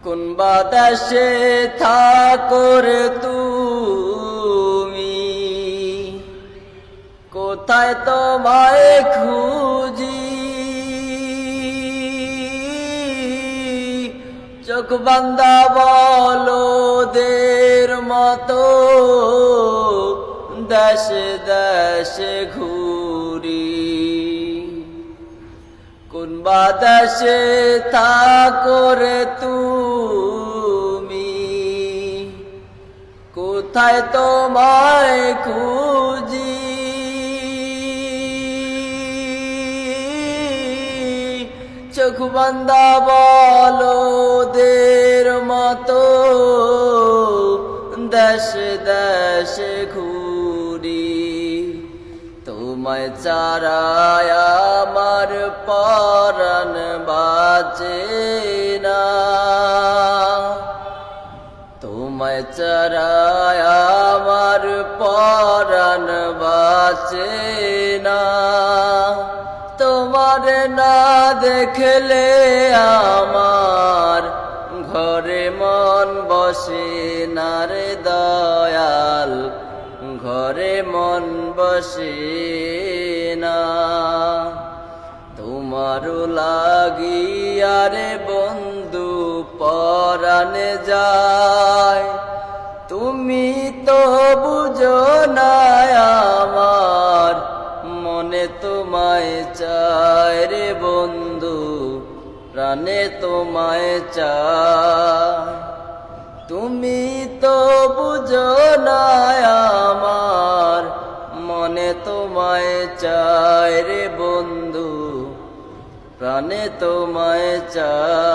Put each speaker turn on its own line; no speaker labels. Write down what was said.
কোন বাতাসে থাকোর তুমি, কোথায় তোমায় খুঁজি। চোখ বান্দা বলদের মতো দেশে দেশে ঘুরি। কোন বাতাসে থাকোর তুমি, কোথায় তোমায় খুঁজি। চোখ বান্দা বলদের মতো দেশে দেশে ঘুরি। তোমায় ছাড়ায় আমার পরাণ বাঁচে না, তোমায় ছাড়ায় আমার পরাণ বাঁচে না। তোমার না দেখলে আমার ঘরে মন বসে না রে দয়াল, ঘরে মন বসে না। তোমারও লাগিয়া রে বন্ধু পরাণে যায়, তুমি তো বুঝো না আমার মনে তোমায় চায় রে বন্ধু, প্রাণে তোমায় চায়। তুমি তো বুঝো না আমার মনে তোমায় চায় রে বন্ধু, প্রাণে তোমায় চায়।